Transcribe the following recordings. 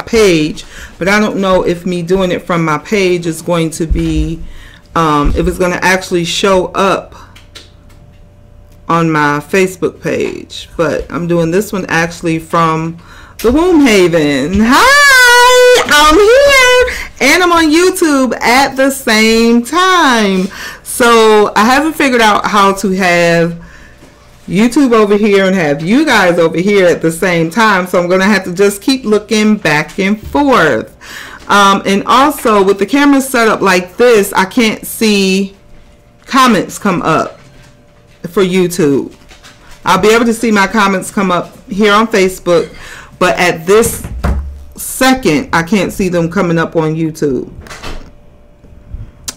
page, but I don't know if me doing it from my page is going to be, if it's going to actually show up on my Facebook page. But I'm doing this one actually from the Womb Haven. Hi, I'm here and I'm on YouTube at the same time. So I haven't figured out how to have YouTube over here and have you guys over here at the same time, so I'm going to have to just keep looking back and forth. And also with the camera set up like this, I can't see comments come up for YouTube. I'll be able to see my comments come up here on Facebook, but at this second I can't see them coming up on YouTube.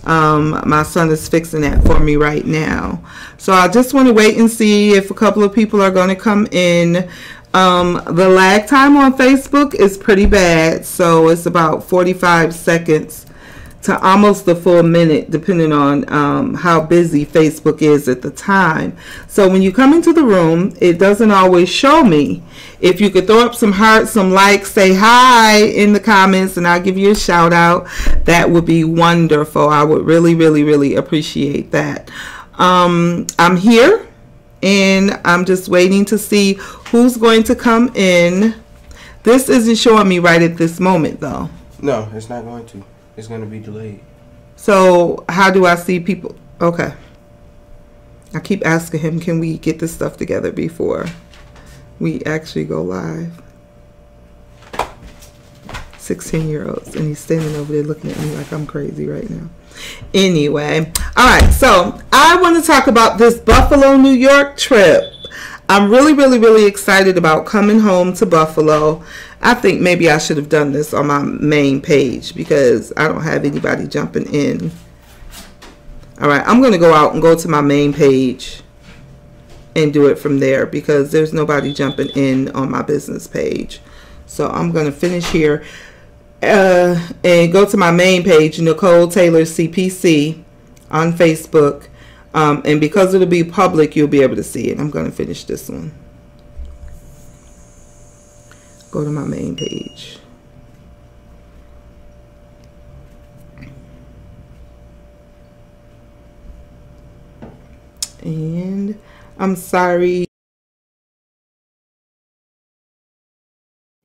My son is fixing that for me right now, so I just want to wait and see if a couple of people are going to come in. The lag time on Facebook is pretty bad, so it's about 45 seconds to almost a full minute, depending on how busy Facebook is at the time. So when you come into the room, it doesn't always show me. If you could throw up some hearts, some likes, say hi in the comments, and I'll give you a shout out, that would be wonderful. I would really, really, really appreciate that. I'm here and I'm just waiting to see who's going to come in. This isn't showing me right at this moment though. No, it's not going to. It's going to be delayed. So how do I see people? Okay. I keep asking him, can we get this stuff together before we actually go live? 16-year-olds, and he's standing over there looking at me like I'm crazy right now. Anyway, all right, so I want to talk about this Buffalo, New York trip. I'm really, really, really excited about coming home to Buffalo. I think maybe I should have done this on my main page because I don't have anybody jumping in. All right, I'm going to go out and go to my main page and do it from there because there's nobody jumping in on my business page. So I'm going to finish here and go to my main page, Nicole Taylor CPC on Facebook. And because it'll be public, you'll be able to see it. I'm going to finish this one. Go to my main page. And I'm sorry.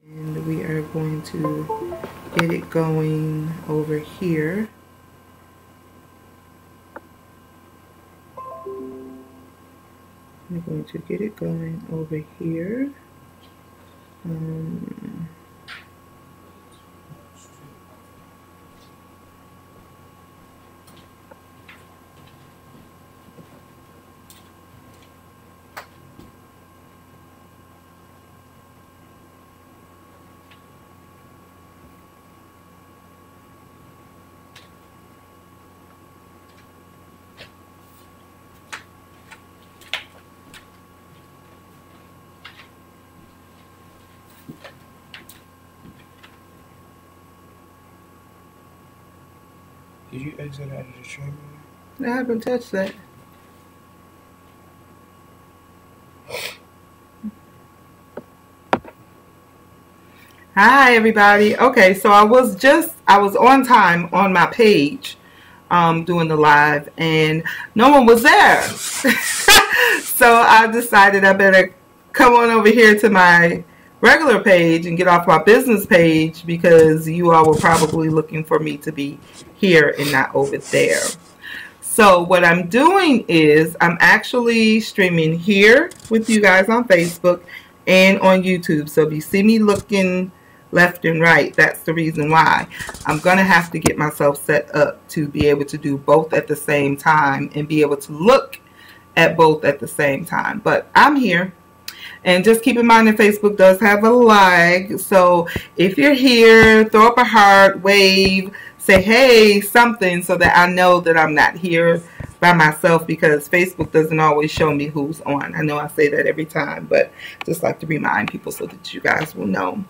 And we are going to get it going over here. I'm going to get it going over here. Did you exit out of the stream? I haven't touched that. Hi everybody. Okay, so I was on time on my page doing the live and no one was there. So I decided I better come on over here to my regular page and get off my business page because you all were probably looking for me to be here and not over there. So what I'm doing is I'm actually streaming here with you guys on Facebook and on YouTube. So if you see me looking left and right, that's the reason why. I'm gonna have to get myself set up to be able to do both at the same time and be able to look at both at the same time. But I'm here. And just keep in mind that Facebook does have a lag. So if you're here, throw up a heart, wave, say hey, something so that I know that I'm not here by myself because Facebook doesn't always show me who's on. I know I say that every time, but just like to remind people so that you guys will know.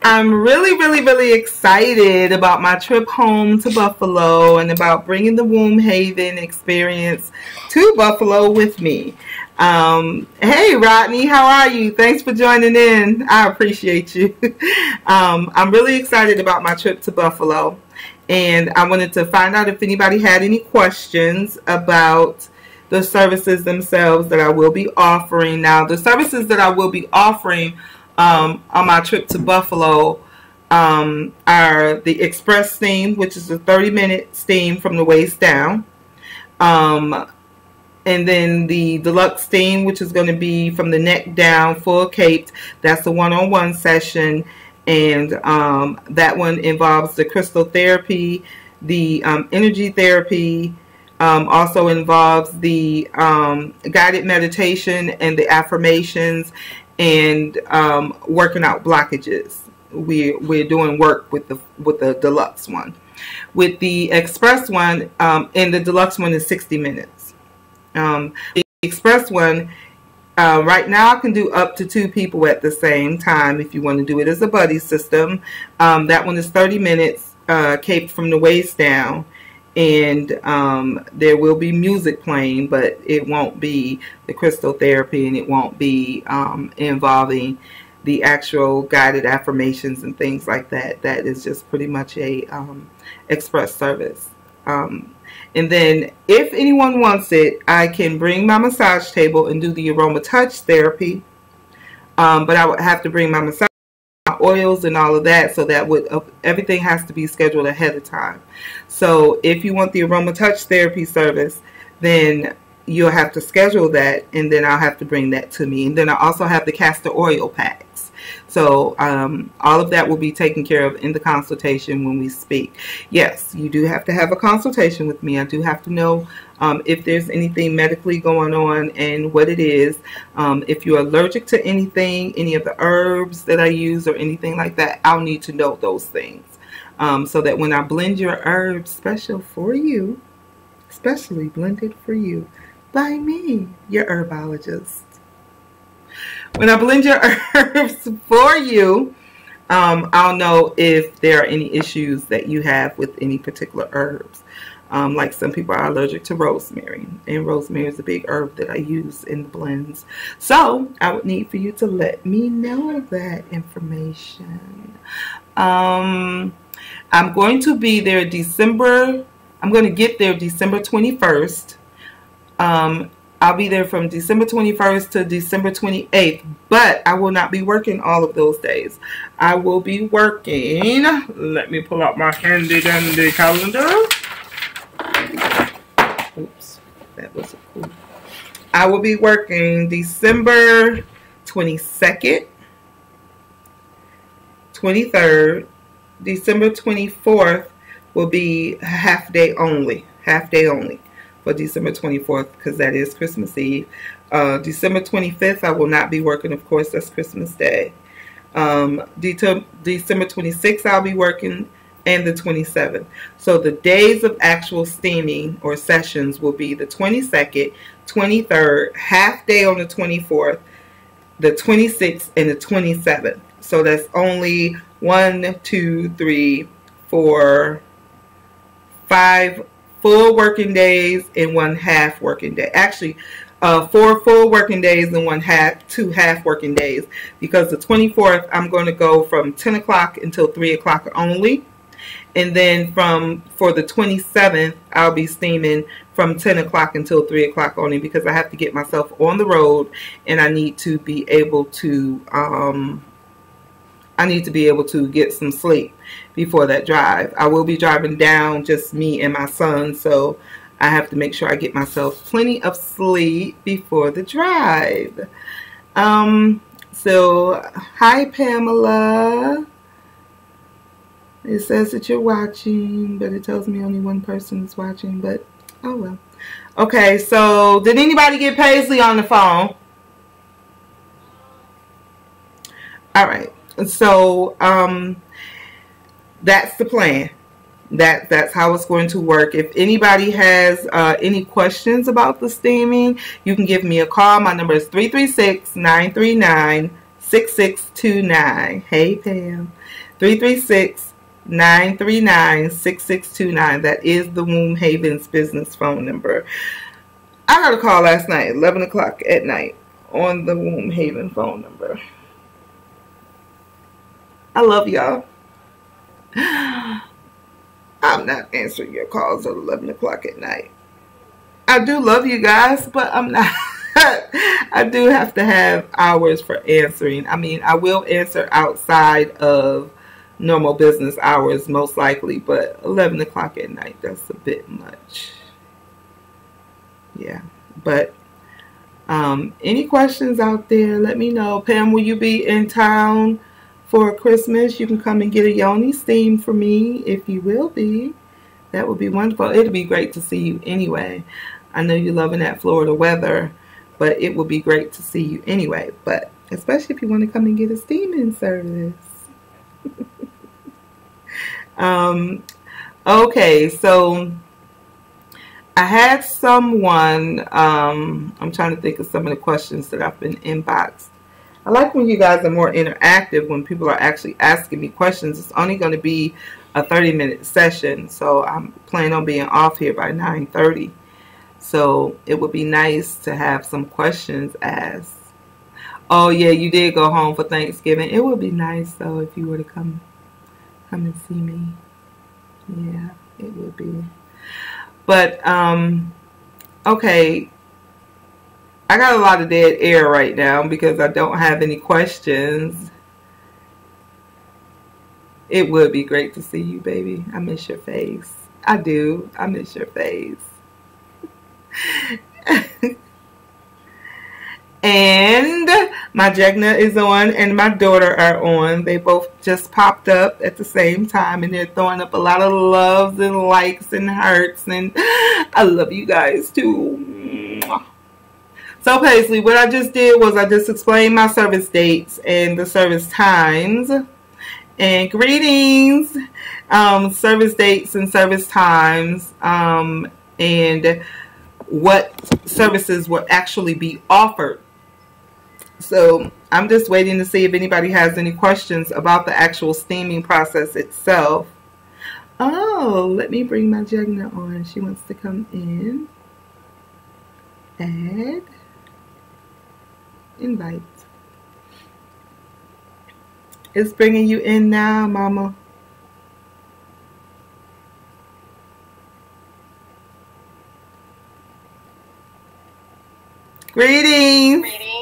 I'm really, really, really excited about my trip home to Buffalo and about bringing the Womb Haven experience to Buffalo with me. Hey, Rodney, how are you? Thanks for joining in. I appreciate you. I'm really excited about my trip to Buffalo, and I wanted to find out if anybody had any questions about the services themselves that I will be offering. Now, the services that I will be offering on my trip to Buffalo are the Express Steam, which is a 30-minute steam from the waist down. And then the Deluxe Steam, which is going to be from the neck down, full caped. That's the one-on-one session. And that one involves the crystal therapy, the energy therapy, also involves the guided meditation and the affirmations, and working out blockages. We're doing work with the Deluxe one. With the Express one, and the Deluxe one is 60 minutes. The Express one, right now I can do up to 2 people at the same time if you want to do it as a buddy system. That one is 30 minutes, caped from the waist down, and there will be music playing, but it won't be the crystal therapy, and it won't be involving the actual guided affirmations and things like that. That is just pretty much a express service. And then if anyone wants it, I can bring my massage table and do the aroma touch therapy. But I would have to bring my massage oils and all of that, so that would everything has to be scheduled ahead of time. So if you want the aroma touch therapy service, then you'll have to schedule that, and then I'll have to bring that to me. And then I also have the castor oil packs. So all of that will be taken care of in the consultation when we speak. Yes, you do have to have a consultation with me. I do have to know if there's anything medically going on and what it is. If you're allergic to anything, any of the herbs that I use or anything like that, I'll need to know those things. So that when I blend your herbs special for you, specially blended for you by me, your herbologist. When I blend your herbs for you, I'll know if there are any issues that you have with any particular herbs. Like some people are allergic to rosemary, and rosemary is a big herb that I use in the blends. So I would need for you to let me know that information. I'm going to be there I'm going to get there December 21st. I'll be there from December 21st to December 28th, but I will not be working all of those days. I will be working, let me pull out my handy dandy calendar. Oops, that was cool. I will be working December 22nd, 23rd, December 24th will be half day only for December 24th, because that is Christmas Eve. December 25th, I will not be working, of course, that's Christmas Day. December 26th, I'll be working, and the 27th. So the days of actual steaming or sessions will be the 22nd, 23rd, half day on the 24th, the 26th, and the 27th. So that's only 1, 2, 3, 4, 5 full working days and 1 half working day. Actually, 4 full working days and 2 half working days, because the 24th I'm going to go from 10 o'clock until 3 o'clock only, and then for the 27th I'll be steaming from 10 o'clock until 3 o'clock only, because I have to get myself on the road, and I need to be able to get some sleep before that drive. I will be driving down, just me and my son, so I have to make sure I get myself plenty of sleep before the drive. So, hi Pamela. It says that you're watching, but it tells me only 1 person is watching, but oh well. Okay, so did anybody get Paisley on the phone? All right. So that's the plan. That's how it's going to work. If anybody has any questions about the steaming, you can give me a call. My number is 336-939-6629. Hey Pam. 336-939-6629. That is the Womb Haven's business phone number. I got a call last night, 11 o'clock at night, on the Womb Haven phone number. I love y'all. I'm not answering your calls at 11 o'clock at night. I do love you guys, but I'm not. I do have to have hours for answering. I mean, I will answer outside of normal business hours, most likely, but 11 o'clock at night, that's a bit much. Yeah, but any questions out there, let me know. Pam, will you be in town for Christmas? You can come and get a yoni steam for me if you will be. That would be wonderful. It'd be great to see you anyway. I know you're loving that Florida weather, but it would be great to see you anyway. But especially if you want to come and get a steaming service. Okay, so I had someone, I'm trying to think of some of the questions that I've been inboxed. I like when you guys are more interactive, when people are actually asking me questions. It's only going to be a 30-minute session, so I'm planning on being off here by 9:30. So it would be nice to have some questions asked. Oh yeah, you did go home for Thanksgiving. It would be nice though if you were to come and see me. Yeah, it would be. But okay, I got a lot of dead air right now because I don't have any questions. It would be great to see you, baby. I miss your face. I do. I miss your face. And my Jegna is on and my daughter are on. They both just popped up at the same time and they're throwing up a lot of loves and likes and hearts, and I love you guys too. So Paisley, what I just did was I just explained my service dates and the service times. And greetings, service dates and service times, and what services will actually be offered. So I'm just waiting to see if anybody has any questions about the actual steaming process itself. Oh, let me bring my Jegna on. She wants to come in. Add. Invite. It's bringing you in now, Mama. Greetings. Greetings.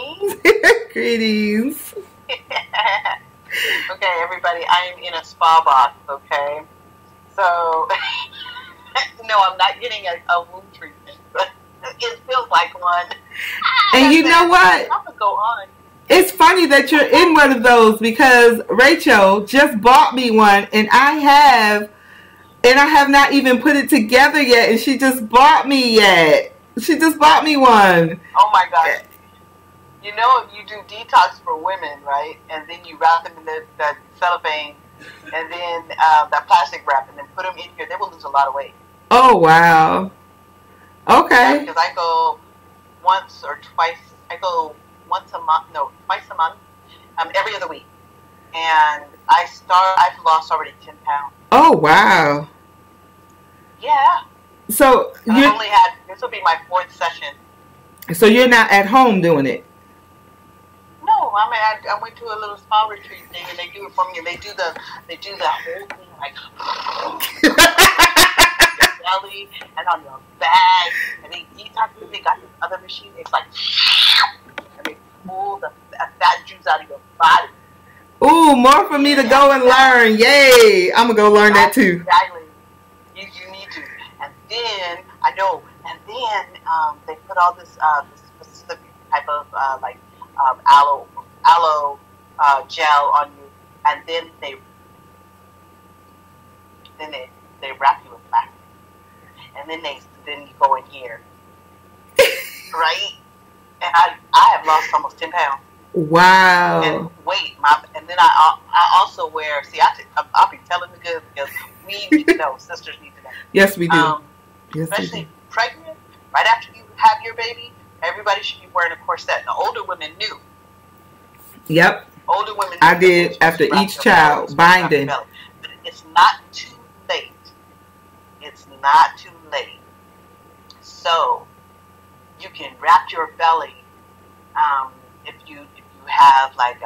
Greetings. Okay, everybody, I am in a spa box, okay? So, no, I'm not getting a wound treatment, but it feels like one. And you know what? I'm going to go on. It's funny that you're in one of those because Rachel just bought me one, and I have not even put it together yet, and she just bought me one. Oh my gosh. You know, you do detox for women, right? And then you wrap them in the cellophane and then that plastic wrap and then put them in here. They will lose a lot of weight. Oh, wow. Okay. Because I go once or twice. I go once a month. No, twice a month. Every other week. And I've lost already 10 pounds. Oh, wow. Yeah. So this will be my 4th session. So you're not at home doing it? No, I went to a little spa retreat thing, and they do it for me. And they do the whole thing like your belly and on your back, and they detox. They got this other machine. It's like and they pull the fat juice out of your body. Ooh, more for me to go and learn. Yay! I'm gonna go learn that too. Exactly. You need to. And then they put all this specific type of aloe gel on you, and then they wrap you in plastic, and then you go in here, right? And I have lost almost 10 pounds. Wow. And wait, and then I also wear. See, I'll be telling the goods because we need to know. Sisters need to know. Yes, we do. Yes, especially we do. pregnant, right after you have your baby, everybody should be wearing a corset. The older women knew. Yep. Older women. I did after each child binding. But it's not too late. It's not too late. So you can wrap your belly. If you have like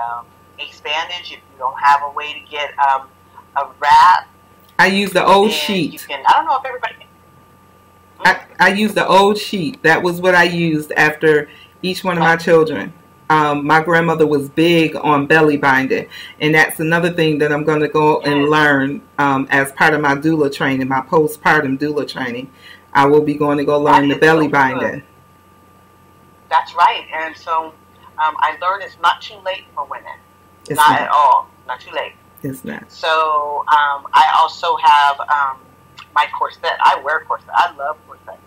ace bandage, if you don't have a way to get a wrap, I use the old then sheet. you can. I don't know if everybody can. I used the old sheet. That was what I used after each one of my children. My grandmother was big on belly binding, and that's another thing that I'm going to go and learn as part of my doula training, my postpartum doula training. I will be going to go learn the belly binding. That's right, and so I learned it's not too late for women. It's not at all. Not too late. It's not. So I also have my corset. I wear corset. I love corset.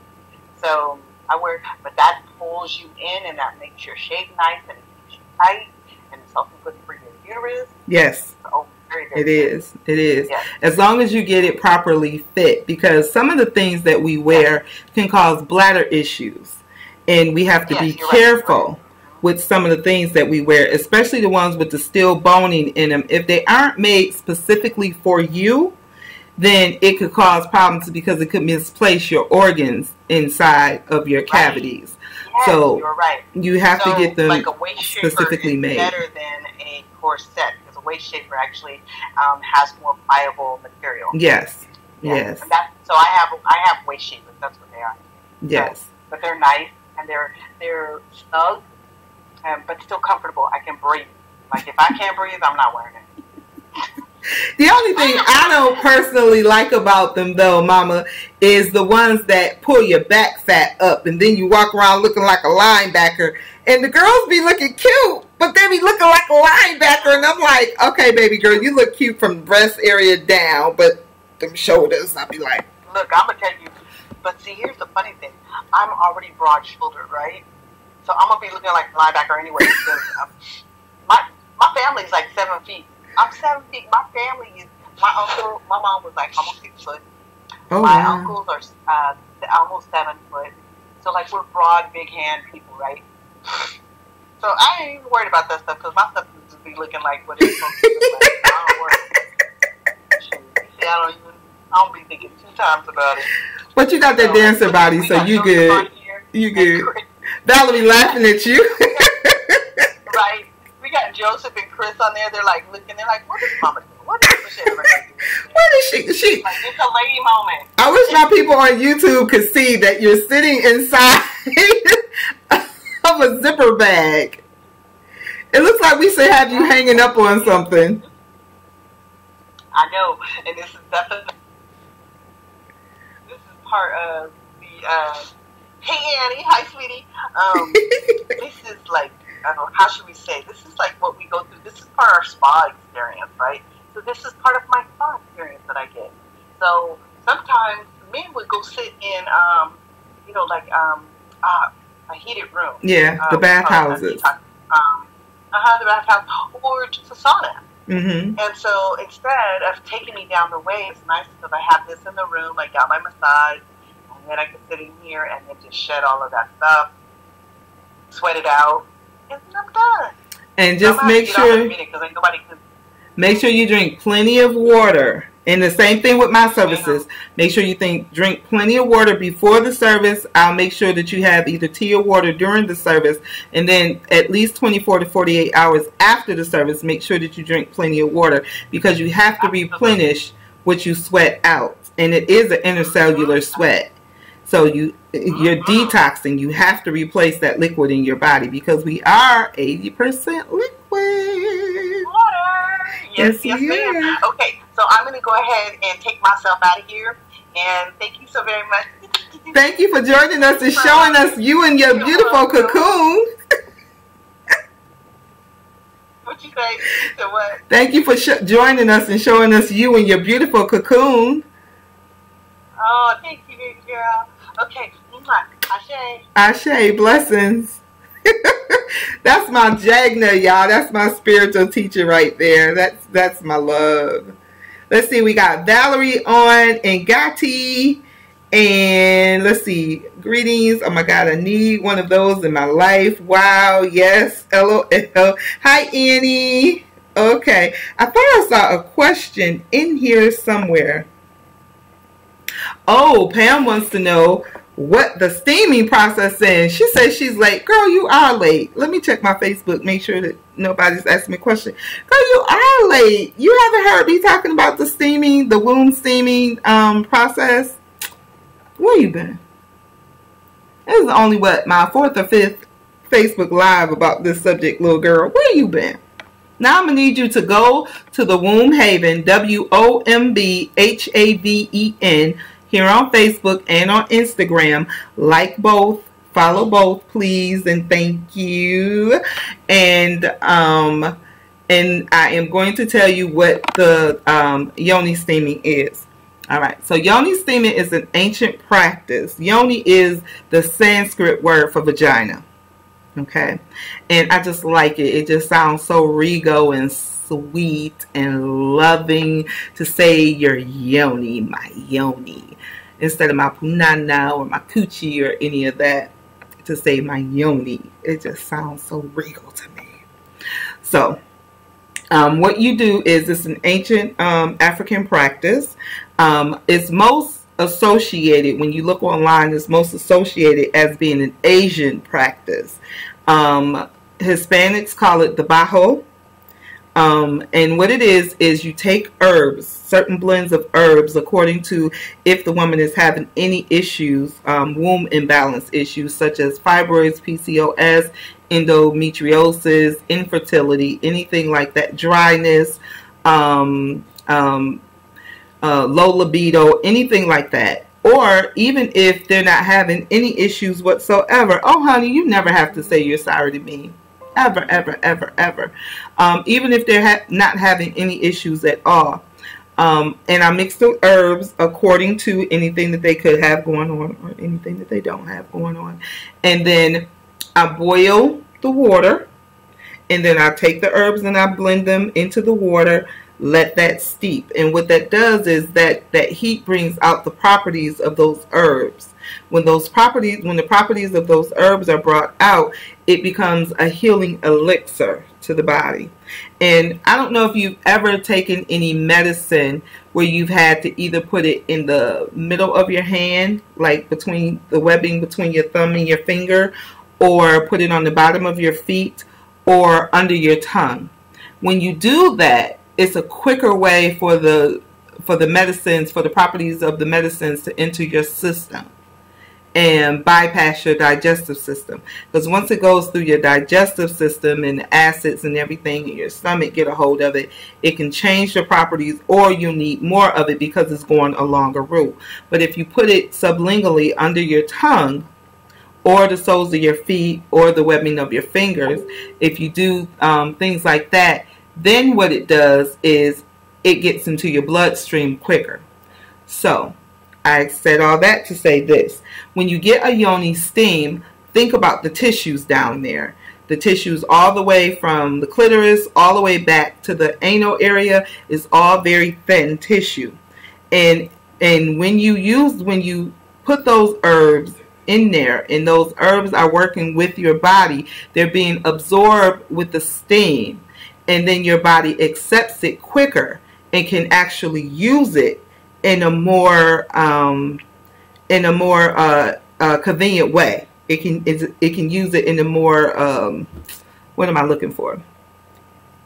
So I wear, but that pulls you in and that makes your shape nice and it keeps you tight and it's also good for your uterus. Yes. So very, very it is. It is. Yes. As long as you get it properly fit, because some of the things that we wear can cause bladder issues, and we have to be careful with some of the things that we wear, especially the ones with the steel boning in them. If they aren't made specifically for you, then it could cause problems because it could misplace your organs inside of your cavities. Yes, so you're right. You have to get them like a waist shaper specifically made. Better than a corset because a waist shaper actually has more pliable material. Yes. Yes. And so I have waist shapers. That's what they are. Yes. So, but they're nice and they're snug, but still comfortable. I can breathe. Like if I can't breathe, I'm not wearing it. The only thing I don't personally like about them, though, Mama, is the ones that pull your back fat up and then you walk around looking like a linebacker. And the girls be looking cute, but they be looking like a linebacker. And I'm like, okay, baby girl, you look cute from the breast area down, but them shoulders, I'll be like. Look, I'm going to tell you, but see, here's the funny thing. I'm already broad-shouldered, right? So I'm going to be looking like a linebacker anyway because my family's like 7 feet. I'm 7 feet. My family is, my mom was like almost 6 foot. Oh, my wow. uncles are almost 7 foot. So like we're broad, big hand people, right? So I ain't even worried about that stuff because my stuff would just be looking like what it's supposed to look like. I don't worry. Shoot. See, I don't be thinking 2 times about it. But you got that dancer body, so you good. You good. Valerie laughing at you. Right. We got Joseph and Chris on there. They're like looking. They're like, "What is Mama doing? What is Michelle doing?" What is she? Like, it's a lady moment. I wish my people on YouTube could see that you're sitting inside of a zipper bag. It looks like we should have you hanging up on something. I know, and this is definitely part of the. Hey Annie, hi sweetie. This is like. How should we say? This is like what we go through. This is part of our spa experience, right? So this is part of my spa experience that I get. So sometimes men would go sit in, like a heated room. Yeah, the bathhouses. The bathhouse, or just a sauna. Mm-hmm. And so instead of taking me down the way, it's nice because I have this in the room. I got my massage, and then I can sit in here and then just shed all of that stuff, sweat it out. And I'm done. And just make sure you drink plenty of water. And the same thing with my services. Make sure you drink plenty of water before the service. I'll make sure that you have either tea or water during the service. And then at least 24 to 48 hours after the service, make sure that you drink plenty of water. Because you have to replenish what you sweat out. And it is an intercellular sweat. So you're detoxing. You have to replace that liquid in your body because we are 80% liquid. Water. Yes, ma'am. Okay, so I'm going to go ahead and take myself out of here. And thank you so very much. Thank you for joining us and showing us you and your beautiful cocoon. What you say? You said what? Thank you for joining us and showing us you and your beautiful cocoon. Oh, thank you, baby girl. Okay, Ashe. Ashe, blessings. That's my Jagna, y'all. That's my spiritual teacher right there. That's my love. Let's see, we got Valerie on and Gatti. And let's see, greetings. Oh my God, I need one of those in my life. Wow, yes, LOL. Hi, Annie. Okay, I thought I saw a question in here somewhere. Oh, Pam wants to know, what the steaming process is. She says she's late. Girl, you are late. Let me check my Facebook, make sure that nobody's asking me a question. Girl, you are late. You haven't heard me talking about the steaming, the womb steaming process? Where you been? This is only what, my 4th or 5th Facebook Live about this subject, little girl. Where you been? Now I'm going to need you to go to the Womb Haven, WombHaven, here on Facebook and on Instagram. Like both, follow both, please, and thank you. And I am going to tell you what the yoni steaming is. All right, so yoni steaming is an ancient practice. Yoni is the Sanskrit word for vagina. Okay, and I just like it. It just sounds so regal and sweet and loving to say your yoni, my yoni, instead of my punana or my coochie or any of that. To say my yoni, it just sounds so regal to me. So what you do is, it's an ancient African practice. It's most associated, when you look online, it's most associated as being an Asian practice. Hispanics call it the bajo. And what it is you take herbs, certain blends of herbs, according to if the woman is having any issues, womb imbalance issues, such as fibroids, PCOS, endometriosis, infertility, anything like that, dryness, low libido, anything like that. Or even if they're not having any issues whatsoever, oh honey, you never have to say you're sorry to me. Ever, ever, ever, ever. Even if they're not having any issues at all. And I mix the herbs according to anything that they could have going on or anything that they don't have going on. And then I boil the water. And then I take the herbs and I blend them into the water. Let that steep. And what that does is that heat brings out the properties of those herbs. When the properties of those herbs are brought out, it becomes a healing elixir to the body. And I don't know if you've ever taken any medicine where you've had to either put it in the middle of your hand, like between the webbing between your thumb and your finger, or put it on the bottom of your feet or under your tongue. When you do that, it's a quicker way for the medicines, for the properties of the medicines to enter your system and bypass your digestive system. Because once it goes through your digestive system and the acids and everything in your stomach get a hold of it, it can change the properties, or you need more of it because it's going along a route. But if you put it sublingually under your tongue, or the soles of your feet, or the webbing of your fingers, if you do things like that, then what it does is it gets into your bloodstream quicker. So I said all that to say this. When you get a yoni steam, think about the tissues down there. The tissues all the way from the clitoris all the way back to the anal area is all very thin tissue. And when you put those herbs in there, and those herbs are working with your body, they're being absorbed with the steam. And then your body accepts it quicker and can actually use it in a more convenient way. It can use it in a more what am I looking for?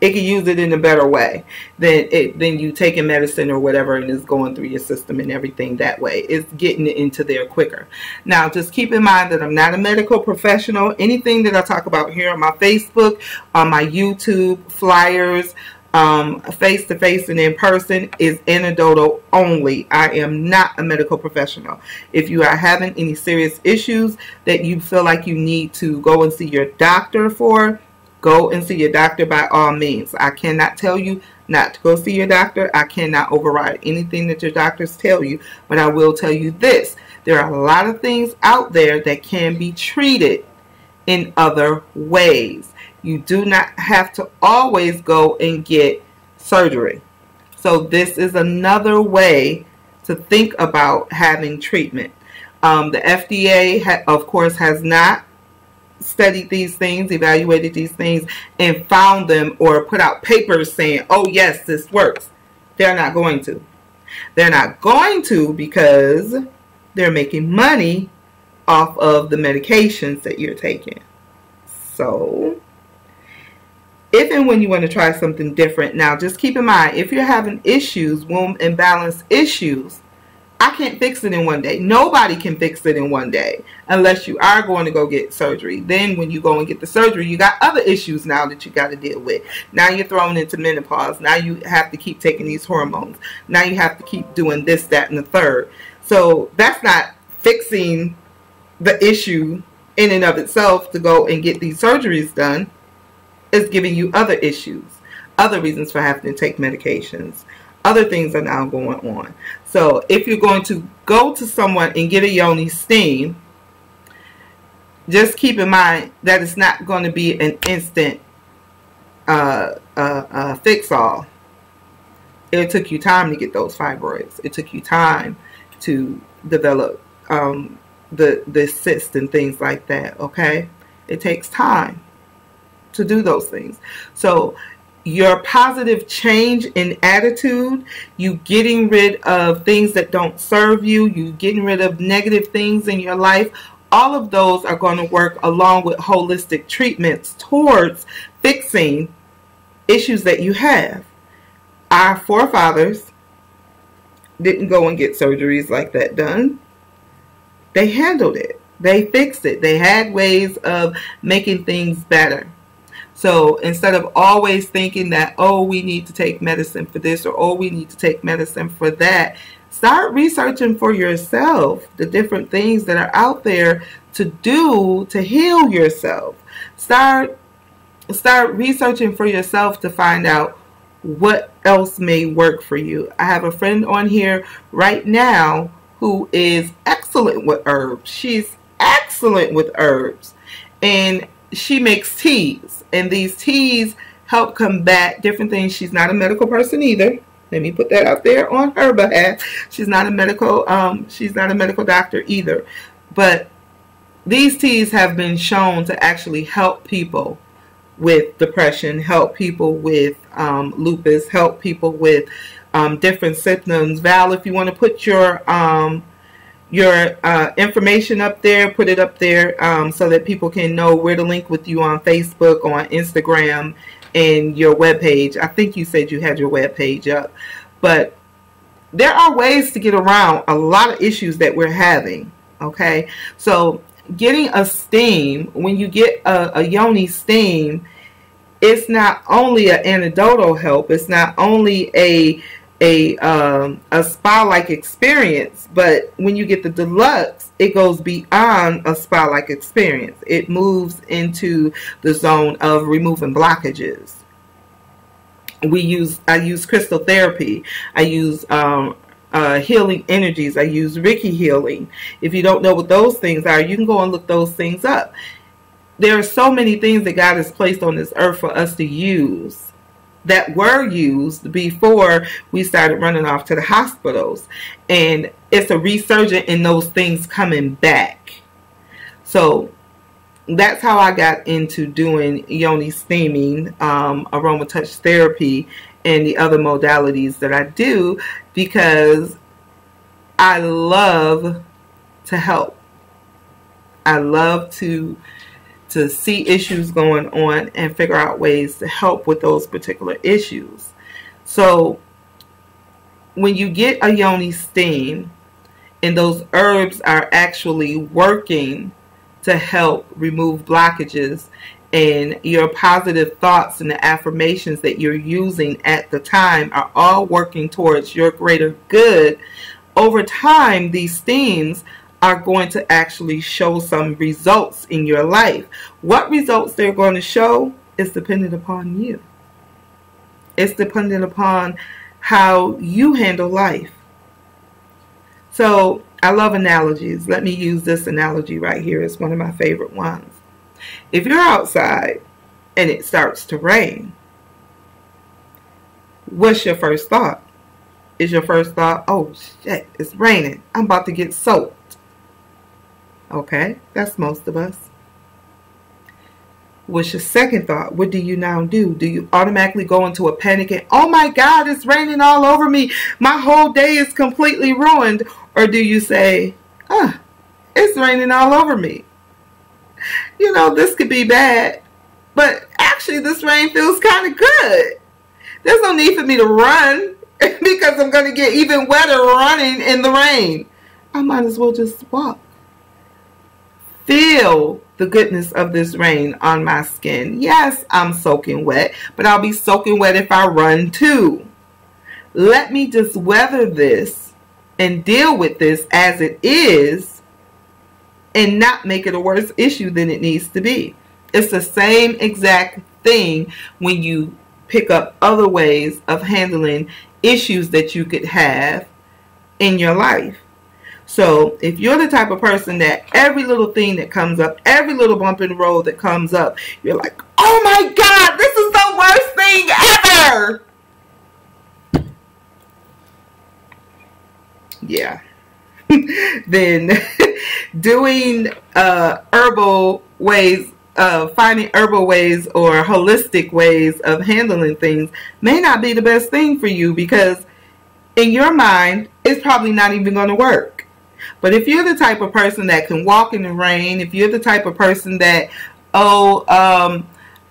It can use it in a better way than you taking medicine or whatever and it's going through your system and everything that way. It's getting it into there quicker. Now, just keep in mind that I'm not a medical professional. Anything that I talk about here on my Facebook, on my YouTube, flyers, face-to-face and in person is anecdotal only. I am not a medical professional. If you are having any serious issues that you feel like you need to go and see your doctor for, go and see your doctor by all means. I cannot tell you not to go see your doctor. I cannot override anything that your doctors tell you. But I will tell you this. There are a lot of things out there that can be treated in other ways. You do not have to always go and get surgery. So this is another way to think about having treatment. The FDA, of course, has not studied these things, evaluated these things, and found them or put out papers saying, oh yes, this works. They're not going to. They're not going to because they're making money off of the medications that you're taking. So if and when you want to try something different, now just keep in mind, if you're having issues, womb imbalance issues, I can't fix it in one day. Nobody can fix it in one day unless you are going to go get surgery. Then when you go and get the surgery, you got other issues now that you got to deal with. Now you're thrown into menopause. Now you have to keep taking these hormones. Now you have to keep doing this, that, and the third. So that's not fixing the issue in and of itself to go and get these surgeries done. It's giving you other issues, other reasons for having to take medications. Other things are now going on. So if you're going to go to someone and get a yoni steam, just keep in mind that it's not going to be an instant fix-all. It took you time to get those fibroids. It took you time to develop the cyst and things like that, okay? It takes time to do those things. So your positive change in attitude, you getting rid of things that don't serve you, you getting rid of negative things in your life, all of those are going to work along with holistic treatments towards fixing issues that you have. Our forefathers didn't go and get surgeries like that done. They handled it. They fixed it. They had ways of making things better. So instead of always thinking that, oh, we need to take medicine for this, or oh, we need to take medicine for that, start researching for yourself the different things that are out there to do to heal yourself. Start researching for yourself to find out what else may work for you. I have a friend on here right now who is excellent with herbs. She's excellent with herbs. And she makes teas, and these teas help combat different things. She's not a medical person either. Let me put that out there on her behalf. She's not a medical doctor either. But these teas have been shown to actually help people with depression, help people with lupus, help people with different symptoms. Val, if you want to put your information up there, put it up there so that people can know where to link with you on Facebook, on Instagram, and your webpage. I think you said you had your webpage up. But there are ways to get around a lot of issues that we're having, okay? So getting a steam, when you get a yoni steam, it's not only an anecdotal help, it's not only a spa-like experience, but when you get the deluxe, it goes beyond a spa-like experience. It moves into the zone of removing blockages. I use crystal therapy. I use healing energies. I use Reiki healing. If you don't know what those things are, you can go and look those things up. There are so many things that God has placed on this earth for us to use that were used before we started running off to the hospitals. And it's a resurgence in those things coming back. So that's how I got into doing yoni steaming, aroma touch therapy, and the other modalities that I do, because I love to help. I love to see issues going on and figure out ways to help with those particular issues. So when you get a yoni steam and those herbs are actually working to help remove blockages, and your positive thoughts and the affirmations that you're using at the time are all working towards your greater good, over time these steams are going to actually show some results in your life. What results they're going to show is dependent upon you. It's dependent upon how you handle life. So I love analogies. Let me use this analogy right here. It's one of my favorite ones. If you're outside and it starts to rain, what's your first thought? Is your first thought, oh shit, it's raining, I'm about to get soaked? Okay, that's most of us. What's your second thought? What do you now do? Do you automatically go into a panic and, oh my God, it's raining all over me, my whole day is completely ruined? Or do you say, it's raining all over me. You know, this could be bad, but actually this rain feels kind of good. There's no need for me to run because I'm going to get even wetter running in the rain. I might as well just walk. Feel the goodness of this rain on my skin. Yes, I'm soaking wet, but I'll be soaking wet if I run too. Let me just weather this and deal with this as it is and not make it a worse issue than it needs to be. It's the same exact thing when you pick up other ways of handling issues that you could have in your life. So if you're the type of person that every little thing that comes up, every little bump in the road that comes up, you're like, oh my God, this is the worst thing ever. Yeah. Then doing herbal ways, finding herbal ways or holistic ways of handling things may not be the best thing for you, because in your mind, it's probably not even going to work. But if you're the type of person that can walk in the rain, if you're the type of person that, I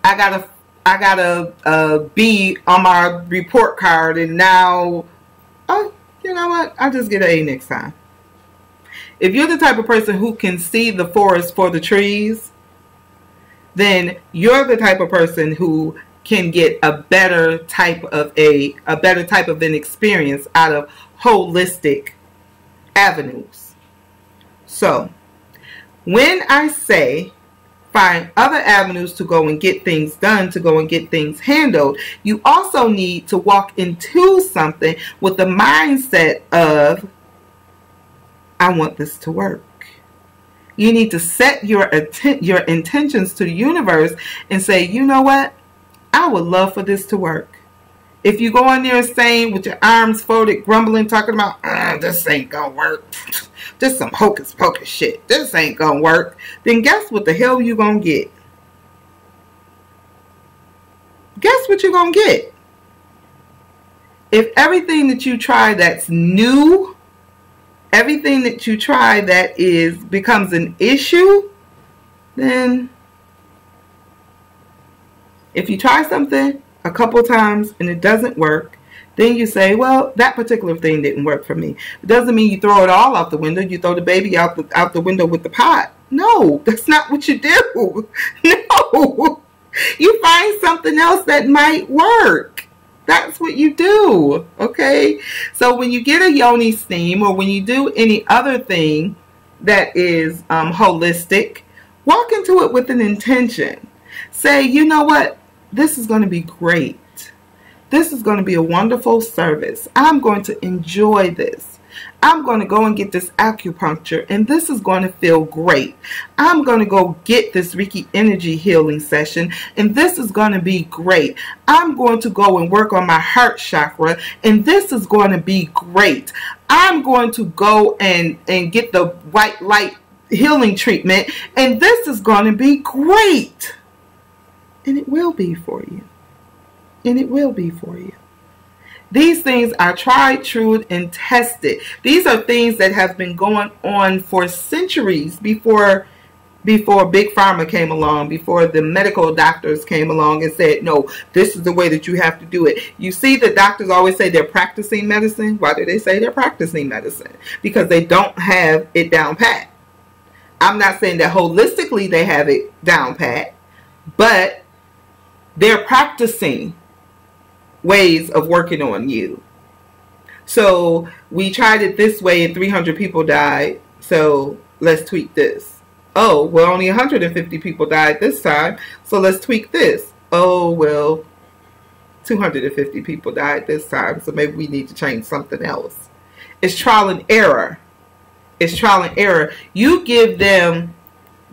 got a B on my report card, and now, oh, you know what? I'll just get an A next time. If you're the type of person who can see the forest for the trees, then you're the type of person who can get a better type of an experience out of holistic avenues. So when I say find other avenues to go and get things done, to go and get things handled, you also need to walk into something with the mindset of, I want this to work. You need to set your intentions to the universe and say, you know what? I would love for this to work. If you go in there saying with your arms folded, grumbling, talking about, this ain't gonna work. This some hocus pocus shit. This ain't gonna work. Then guess what the hell you gonna get? Guess what you're gonna get? If everything that you try that's new, everything that you try that becomes an issue, then if you try something a couple times and it doesn't work, then you say, well, that particular thing didn't work for me. It doesn't mean you throw it all out the window. You throw the baby out the window with the pot. No, that's not what you do. No, you find something else that might work. That's what you do, okay? So when you get a yoni steam, or when you do any other thing that is holistic, walk into it with an intention. Say, you know what? This is going to be great. This is going to be a wonderful service. I'm going to enjoy this. I'm going to go and get this acupuncture, and this is going to feel great. I'm going to go get this Reiki energy healing session, and this is going to be great. I'm going to go and work on my heart chakra, and this is going to be great. I'm going to go and get the white light healing treatment, and this is going to be great. And it will be for you. And it will be for you. These things are tried, true, and tested. These are things that have been going on for centuries before Big Pharma came along, before the medical doctors came along and said, no, this is the way that you have to do it. You see, the doctors always say they're practicing medicine. Why do they say they're practicing medicine? Because they don't have it down pat. I'm not saying that holistically they have it down pat, but they're practicing ways of working on you. So we tried it this way and 300 people died, so let's tweak this. Oh, well, only 150 people died this time, so let's tweak this. Oh, well, 250 people died this time, so maybe we need to change something else. It's trial and error. It's trial and error. You give them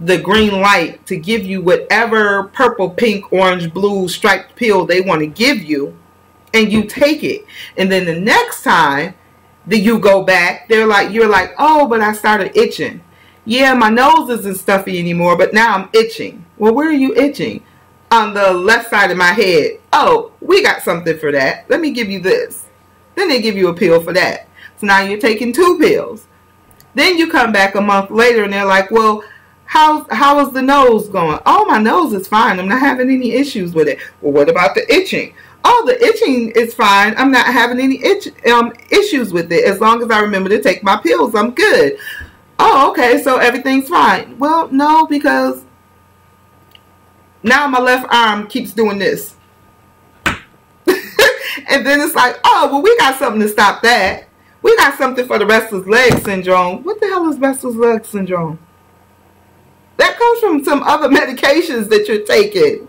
the green light to give you whatever purple, pink, orange, blue striped pill they want to give you, and you take it. And then the next time that you go back, you're like, oh, but I started itching. Yeah, my nose isn't stuffy anymore, but now I'm itching. Well, where are you itching? On the left side of my head. Oh, we got something for that. Let me give you this. Then they give you a pill for that. So now you're taking 2 pills. Then you come back a month later and they're like, well, how is the nose going? Oh, my nose is fine. I'm not having any issues with it. Well, what about the itching? Oh, the itching is fine. I'm not having any issues with it. As long as I remember to take my pills, I'm good. Oh, okay, so everything's fine. Well, no, because now my left arm keeps doing this. And then it's like, oh, well, we got something to stop that. We got something for the restless leg syndrome. What the hell is restless leg syndrome? That comes from some other medications that you're taking.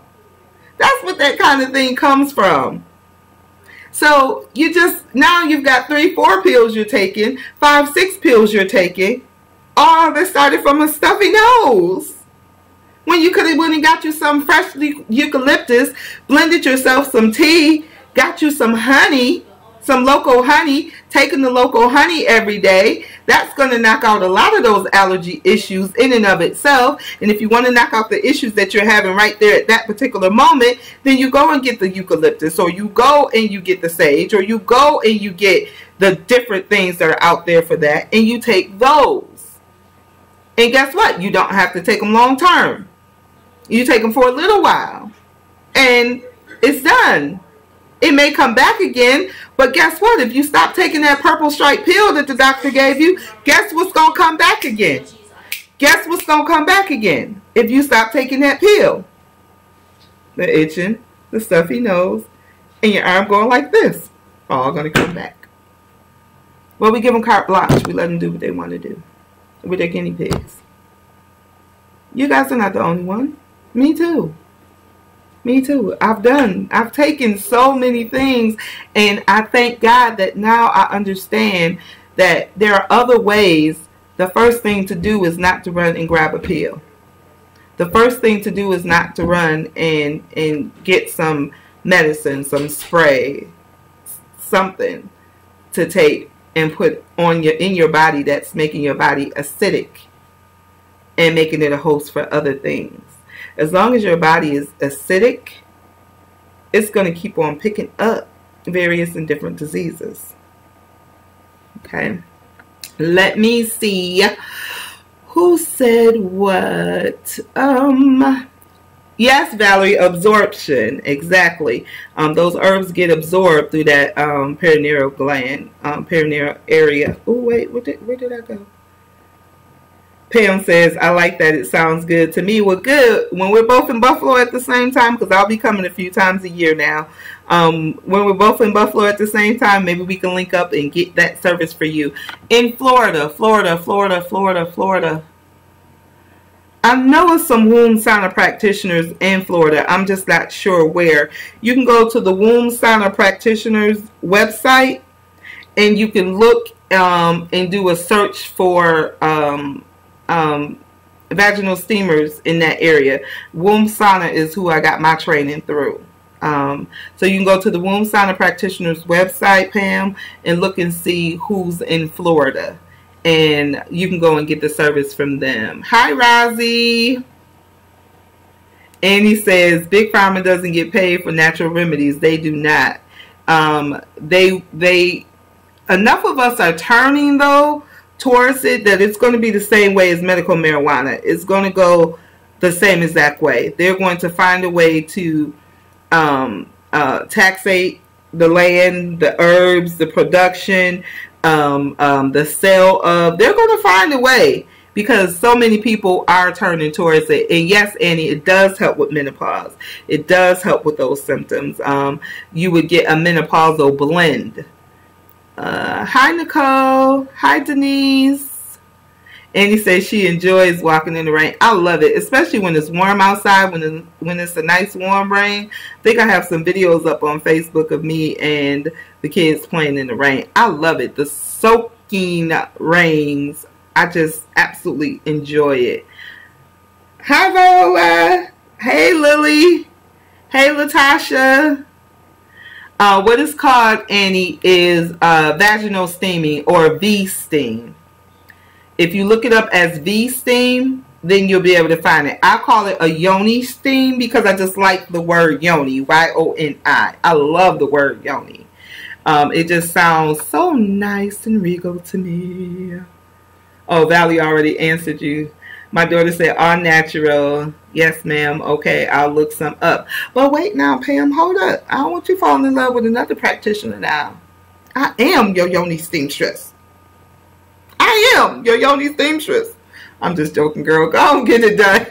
That's what that kind of thing comes from. So you just, now you've got 3, 4 pills you're taking, 5, 6 pills you're taking. All that started from a stuffy nose. When you could have went and got you some fresh eucalyptus, blended yourself some tea, got you some honey, some local honey, taking the local honey every day. That's going to knock out a lot of those allergy issues in and of itself. And if you want to knock out the issues that you're having right there at that particular moment, then you go and get the eucalyptus, or you go and you get the sage, or you go and you get the different things that are out there for that, and you take those. And guess what? You don't have to take them long term. You take them for a little while, and it's done. It may come back again, but guess what? If you stop taking that purple stripe pill that the doctor gave you, guess what's going to come back again? Guess what's going to come back again if you stop taking that pill? The itching, the stuffy nose, and your arm going like this. All going to come back. Well, we give them carte blanche. We let them do what they want to do with their guinea pigs. You guys are not the only one. Me too. Me too. I've taken so many things, and I thank God that now I understand that there are other ways. The first thing to do is not to run and grab a pill. The first thing to do is not to run and get some medicine, some spray, something to take and put on in your body that's making your body acidic and making it a host for other things. As long as your body is acidic, it's going to keep on picking up various and different diseases. Okay. Let me see. Who said what? Yes, Valerie, absorption. Exactly. Those herbs get absorbed through that perineal gland, perineal area. Oh, wait, where did I go? Pam says, I like that. It sounds good to me. Well, good. When we're both in Buffalo at the same time, because I'll be coming a few times a year now. When we're both in Buffalo at the same time, maybe we can link up and get that service for you. In Florida. I know of some womb sauna practitioners in Florida. I'm just not sure where. You can go to the womb sauna practitioners website, and you can look and do a search for vaginal steamers in that area. Womb sauna is who I got my training through. So you can go to the womb sauna practitioners website, Pam, and look and see who's in Florida. And you can go and get the service from them. Hi, Rozzy. And he says, Big Pharma doesn't get paid for natural remedies. They do not. Enough of us are turning, though, towards it that it's going to be the same way as medical marijuana. It's going to go the same exact way. They're going to find a way to taxate the land, the herbs, the production, the sale of. They're going to find a way, because so many people are turning towards it. And yes, Annie, it does help with menopause. It does help with those symptoms. You would get a menopausal blend. Hi, Nicole. Hi, Denise. Annie says she enjoys walking in the rain. I love it, especially when it's warm outside, when it's a nice warm rain. I think I have some videos up on Facebook of me and the kids playing in the rain. I love it. The soaking rains. I just absolutely enjoy it. Hi, Viola. Hey, Lily. Hey, Latasha. What is called, Annie, is vaginal steaming, or V-steam. If you look it up as V-steam, then you'll be able to find it. I call it a yoni steam because I just like the word yoni, Y-O-N-I. I love the word yoni. It just sounds so nice and regal to me. Oh, Valley already answered you. My daughter said all natural. Yes, ma'am. Okay, I'll look some up. But wait now, Pam, hold up. I don't want you falling in love with another practitioner now. I am your yoni seamstress. I am your yoni seamstress. I'm just joking, girl. Go and get it done.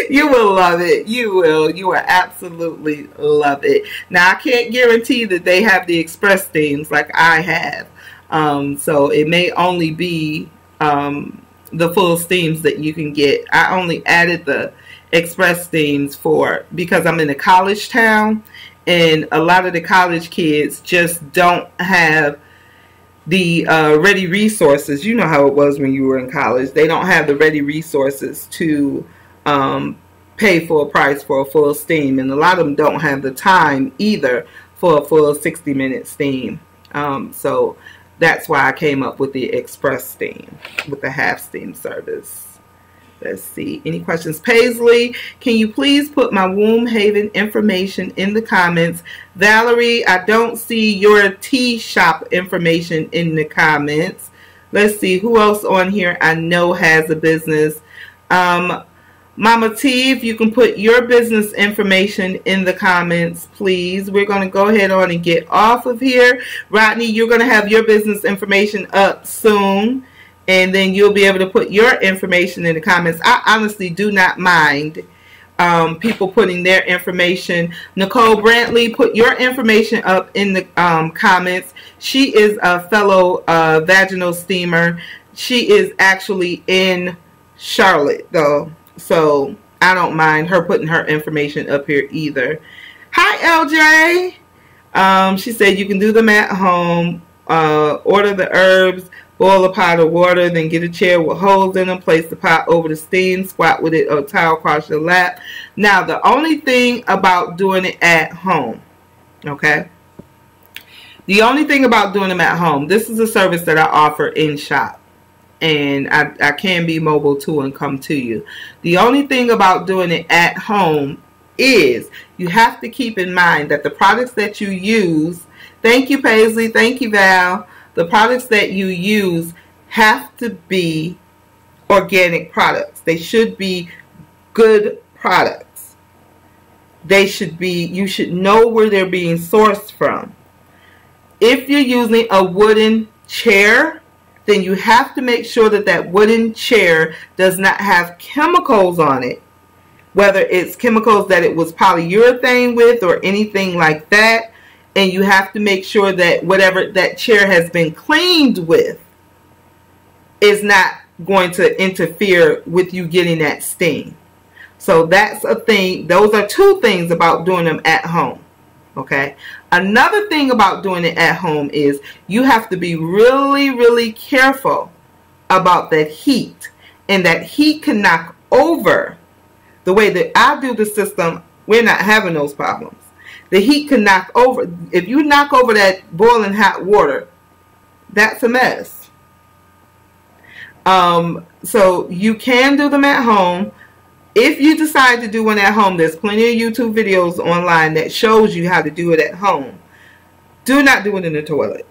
You will love it. You will. You will absolutely love it. Now, I can't guarantee that they have the express themes like I have. So it may only be the full steams that you can get. I only added the express themes because I'm in a college town, and a lot of the college kids just don't have the ready resources. You know how it was when you were in college. They don't have the ready resources to pay full price for a full steam, and a lot of them don't have the time either for a full 60-minute steam. So that's why I came up with the express steam with the half steam service. Let's see. Any questions? Paisley, can you please put my Womb Haven information in the comments? Valerie, I don't see your tea shop information in the comments. Let's see. Who else on here I know has a business? Mama T, if you can put your business information in the comments, please. We're going to go ahead on and get off of here. Rodney, you're going to have your business information up soon, and then you'll be able to put your information in the comments. I honestly do not mind people putting their information. Nicole Brantley, put your information up in the comments. She is a fellow vaginal steamer. She is actually in Charlotte, though. So I don't mind her putting her information up here either. Hi, LJ. She said you can do them at home. Order the herbs, boil a pot of water, then get a chair with holes in them. Place the pot over the steam, squat with it or towel across your lap. Now, the only thing about doing it at home, okay? The only thing about doing them at home, this is a service that I offer in shop. And I can be mobile too and come to you. The only thing about doing it at home is you have to keep in mind that the products that you use, thank you Paisley, thank you Val, the products that you use have to be organic products. They should be good products. They should be, you should know where they're being sourced from. If you're using a wooden chair, then you have to make sure that that wooden chair does not have chemicals on it, whether it's chemicals that it was polyurethane with or anything like that. And you have to make sure that whatever that chair has been cleaned with is not going to interfere with you getting that steam. So that's a thing. Those are two things about doing them at home. Okay. Another thing about doing it at home is you have to be really, really careful about that heat. And that heat can knock over. The way that I do the system, we're not having those problems. The heat can knock over. If you knock over that boiling hot water, that's a mess. So you can do them at home. If you decide to do one at home, there's plenty of YouTube videos online that shows you how to do it at home. Do not do it in the toilet.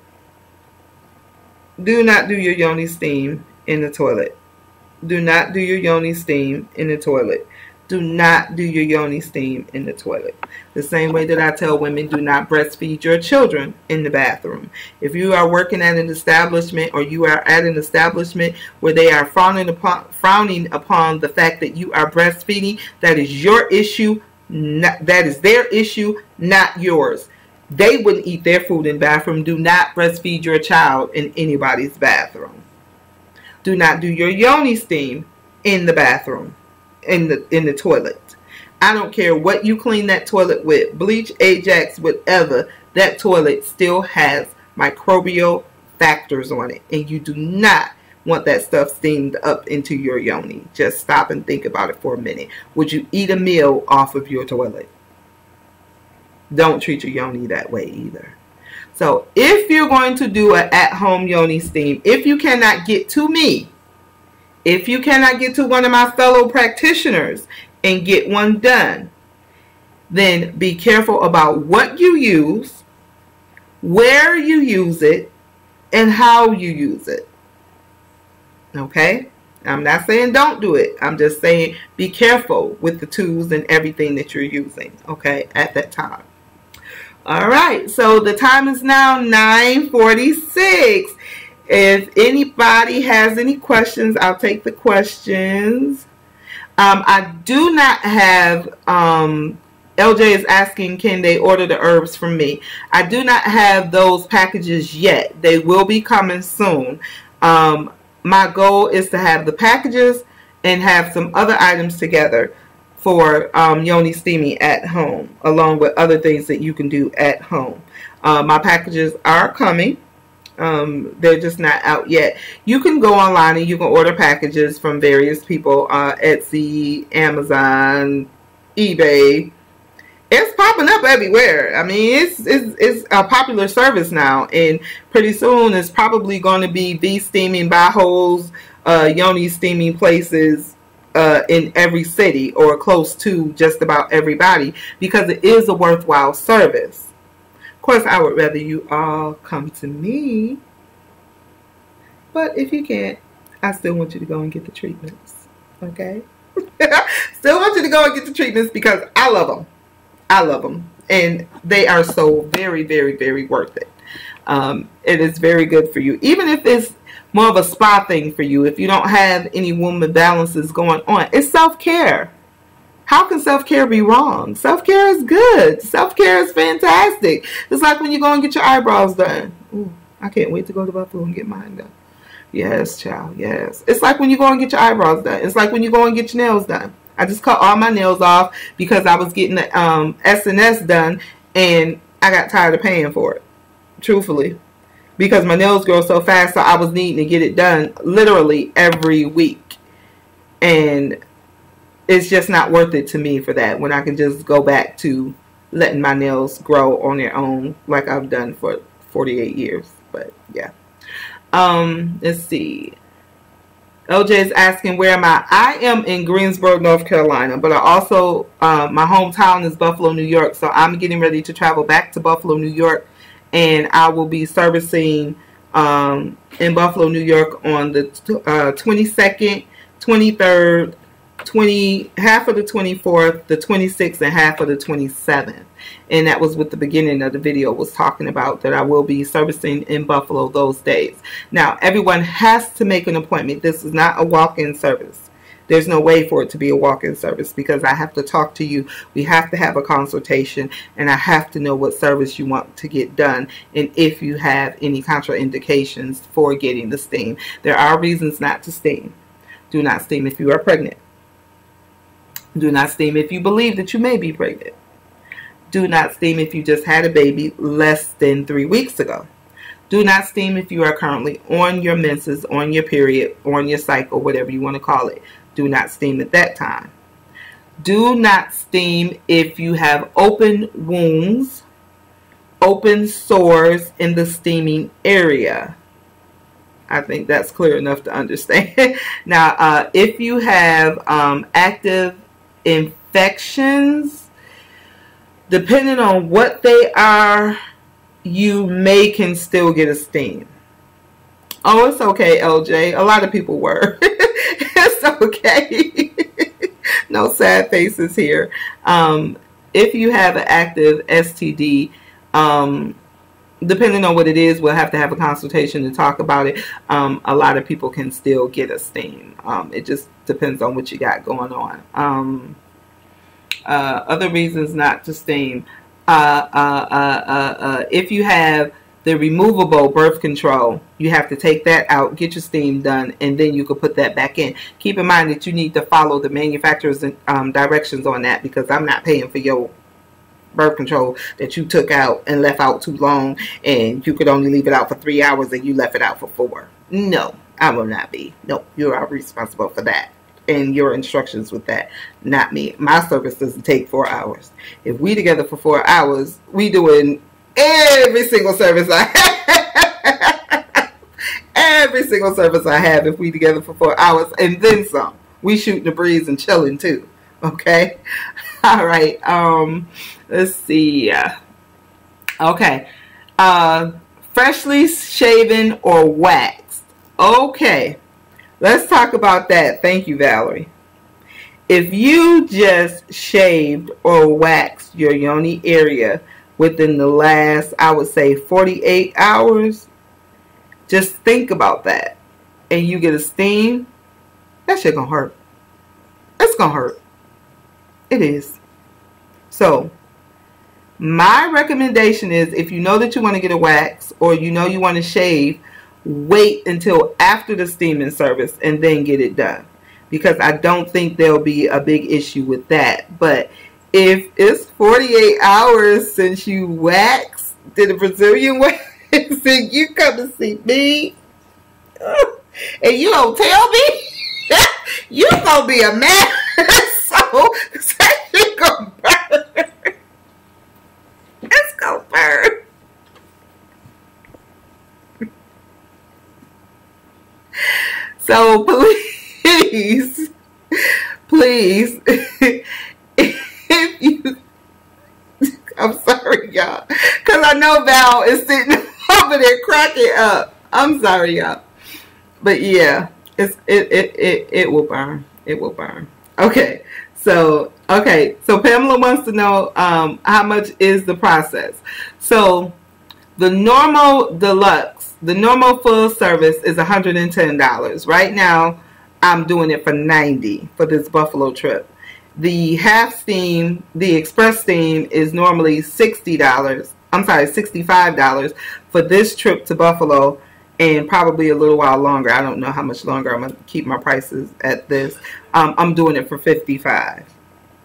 Do not do your yoni steam in the toilet. Do not do your yoni steam in the toilet. Do not do your yoni steam in the toilet. The same way that I tell women, do not breastfeed your children in the bathroom. If you are working at an establishment or you are at an establishment where they are frowning upon the fact that you are breastfeeding, that is your issue. That is their issue, not yours. They wouldn't eat their food in the bathroom. Do not breastfeed your child in anybody's bathroom. Do not do your yoni steam in the bathroom. In the toilet. I don't care what you clean that toilet with, bleach, Ajax, whatever, that toilet still has microbial factors on it, and you do not want that stuff steamed up into your yoni. Just stop and think about it for a minute. Would you eat a meal off of your toilet? Don't treat your yoni that way either. So if you're going to do an at-home yoni steam, if you cannot get to me, if you cannot get to one of my fellow practitioners and get one done, then be careful about what you use, where you use it, and how you use it. Okay? I'm not saying don't do it. I'm just saying be careful with the tools and everything that you're using, okay, at that time. All right, so the time is now 9:46. If anybody has any questions, I'll take the questions. I do not have, LJ is asking, can they order the herbs from me? I do not have those packages yet. They will be coming soon. My goal is to have the packages and have some other items together for yoni steaming at home, along with other things that you can do at home. My packages are coming. They're just not out yet. You can go online and you can order packages from various people, Etsy, Amazon, eBay. It's popping up everywhere. I mean, it's a popular service now, and pretty soon it's probably going to be the steaming bahos, yoni steaming places in every city or close to just about everybody, because it is a worthwhile service. Of course, I would rather you all come to me, but if you can't, I still want you to go and get the treatments, okay? Still want you to go and get the treatments because I love them. I love them, and they are so very, very, very worth it. It is very good for you, even if it's more of a spa thing for you. If you don't have any womb imbalances going on, it's self-care. How can self-care be wrong? Self-care is good. Self-care is fantastic. It's like when you go and get your eyebrows done. Ooh, I can't wait to go to Buffalo and get mine done. Yes, child, yes. It's like when you go and get your eyebrows done. It's like when you go and get your nails done. I just cut all my nails off because I was getting the S&S done, and I got tired of paying for it, truthfully, because my nails grow so fast, so I was needing to get it done literally every week. And it's just not worth it to me for that, when I can just go back to letting my nails grow on their own like I've done for 48 years. But yeah. Let's see. LJ is asking, where am I? I am in Greensboro, North Carolina, but I also, my hometown is Buffalo, New York, so I'm getting ready to travel back to Buffalo, New York, and I will be servicing in Buffalo, New York on the 22nd, 23rd, half of the 24th, the 26th, and half of the 27th. And that was what the beginning of the video was talking about, that I will be servicing in Buffalo those days. Now, everyone has to make an appointment. This is not a walk-in service. There's no way for it to be a walk-in service, because I have to talk to you. We have to have a consultation, and I have to know what service you want to get done, and if you have any contraindications for getting the steam. There are reasons not to steam. Do not steam if you are pregnant. Do not steam if you believe that you may be pregnant. Do not steam if you just had a baby less than 3 weeks ago. Do not steam if you are currently on your menses, on your period, on your cycle, whatever you want to call it. Do not steam at that time. Do not steam if you have open wounds, open sores in the steaming area. I think that's clear enough to understand. Now, if you have active infections, depending on what they are, you can still get a steam. Oh, it's okay, LJ. A lot of people were. It's okay. No sad faces here. If you have an active STD, depending on what it is, we'll have to have a consultation to talk about it. A lot of people can still get a steam. It just depends on what you got going on. Other reasons not to steam. If you have the removable birth control, you have to take that out, get your steam done, and then you can put that back in. Keep in mind that you need to follow the manufacturer's directions on that, because I'm not paying for your birth control that you took out and left out too long, and you could only leave it out for 3 hours and you left it out for 4. No, I will not be. No, you are responsible for that and your instructions with that, not me. My service doesn't take 4 hours. If we together for 4 hours, we doing every single service I have. Every single service I have, if we together for 4 hours and then some. We shooting the breeze and chilling too. Okay. All right. Let's see. Okay. Freshly shaven or waxed. Okay. let's talk about that. Thank you, Valerie. If you just shaved or waxed your yoni area within the last, I would say, 48 hours, just think about that. And you get a steam, that shit gonna hurt. It's gonna hurt. It is. So, my recommendation is, if you know that you want to get a wax or you know you want to shave, wait until after the steaming service and then get it done. Because I don't think there'll be a big issue with that. But if it's 48 hours since you waxed, did a Brazilian wax, and you come to see me, and you don't tell me, you're going to be a mess. So, that shit going to burn. It's going to burn. So, please, if you, I'm sorry, y'all, because I know Val is sitting over there cracking up. I'm sorry, y'all. But yeah, it will burn. It will burn. Okay, so Pamela wants to know how much is the process. So the normal deluxe, the normal full service is $110. Right now, I'm doing it for $90 for this Buffalo trip. The half steam, the express steam is normally $60. I'm sorry, $65 for this trip to Buffalo, and probably a little while longer. I don't know how much longer I'm going to keep my prices at this. I'm doing it for $55.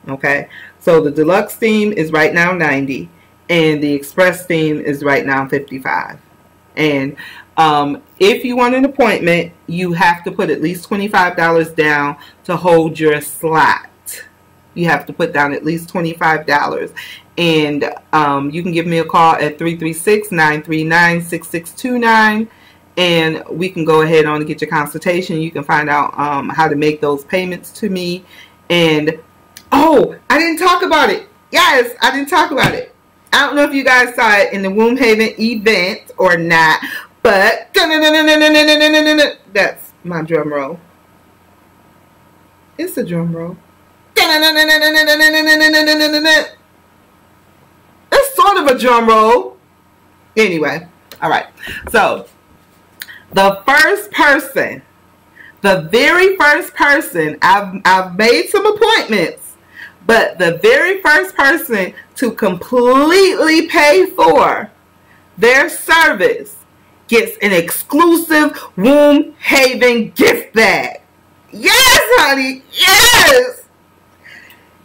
Okay, so the deluxe steam is right now $90, and the express steam is right now $55. And if you want an appointment, you have to put at least $25 down to hold your slot. You have to put down at least $25. And you can give me a call at 336-939-6629. And we can go ahead on and get your consultation. You can find out how to make those payments to me. And, oh, I didn't talk about it. Yes, I didn't talk about it. I don't know if you guys saw it in the Womb Haven event or not, but that's my drum roll. It's a drum roll. It's sort of a drum roll. Anyway, all right. So, the first person, the very first person, I've made some appointments, but the very first person to completely pay for their service gets an exclusive Womb Haven gift bag. Yes, honey. Yes.